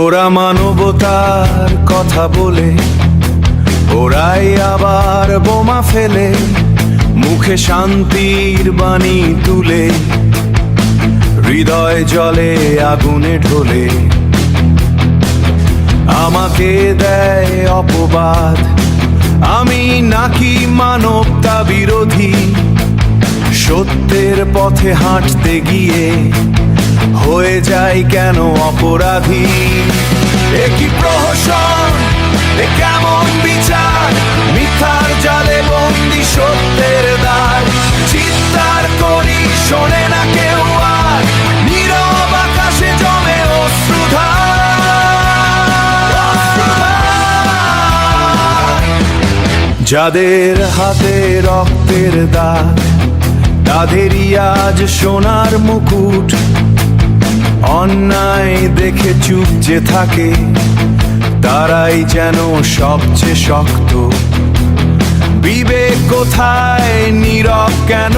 ওরা মানবতার কথা বলে, ওরাই আবার বোমা ফেলে, মুখে শান্তির বাণী তুলে, হৃদয় জলে আগুনে ঢলে। আমাকে দেয় অপবাদ, আমি নাকি মানবতা বিরোধী। সত্যের পথে হাঁটতে গিয়ে হয়ে যায় কেন অপরাধী? এ কি প্রহসন, এ কেমন বিচার? মিথ্যার জালে বন্দি সত্যের দ্বার। চিৎকার করি শোনে না কেউ আর, নীরব আকাশে জমে অশ্রুধার। যাদের হাতে রক্তের দাগ, তাদেরই আজ সোনার মুকুট। অন্যায় দেখে চুপ যে থাকে, তারাই যেন সবচেয়ে শক্ত। বিবেক কোথায়, নীরব কেন?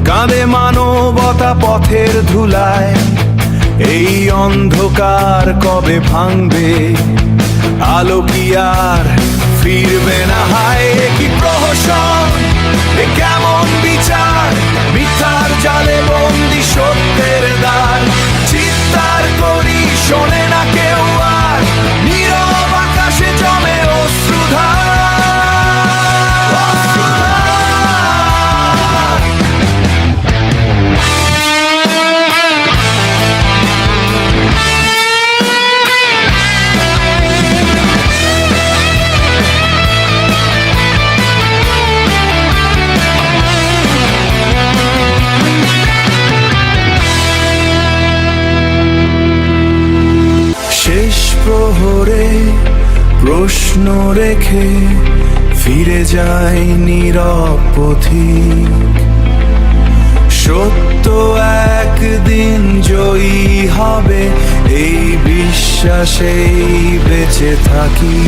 কাঁদে মানবতা পথের ধুলায়। এই অন্ধকার কবে ভাঙবে? আলো কি আর ফিরবে না? হায় এ কি প্রহসন, এ কেমন বিচার? মিথ্যার জালে বন্দি সত্যের দ্বার। চিৎকার করি শোনে না কেউ আর, নীরব আকাশে জমে অশ্রুধার। শেষ প্রহরে প্রশ্ন রেখে ফিরে যায় নীরব পথিক। সত্য একদিন জয়ী হবে, এই বিশ্বাসেই বেঁচে থাকি।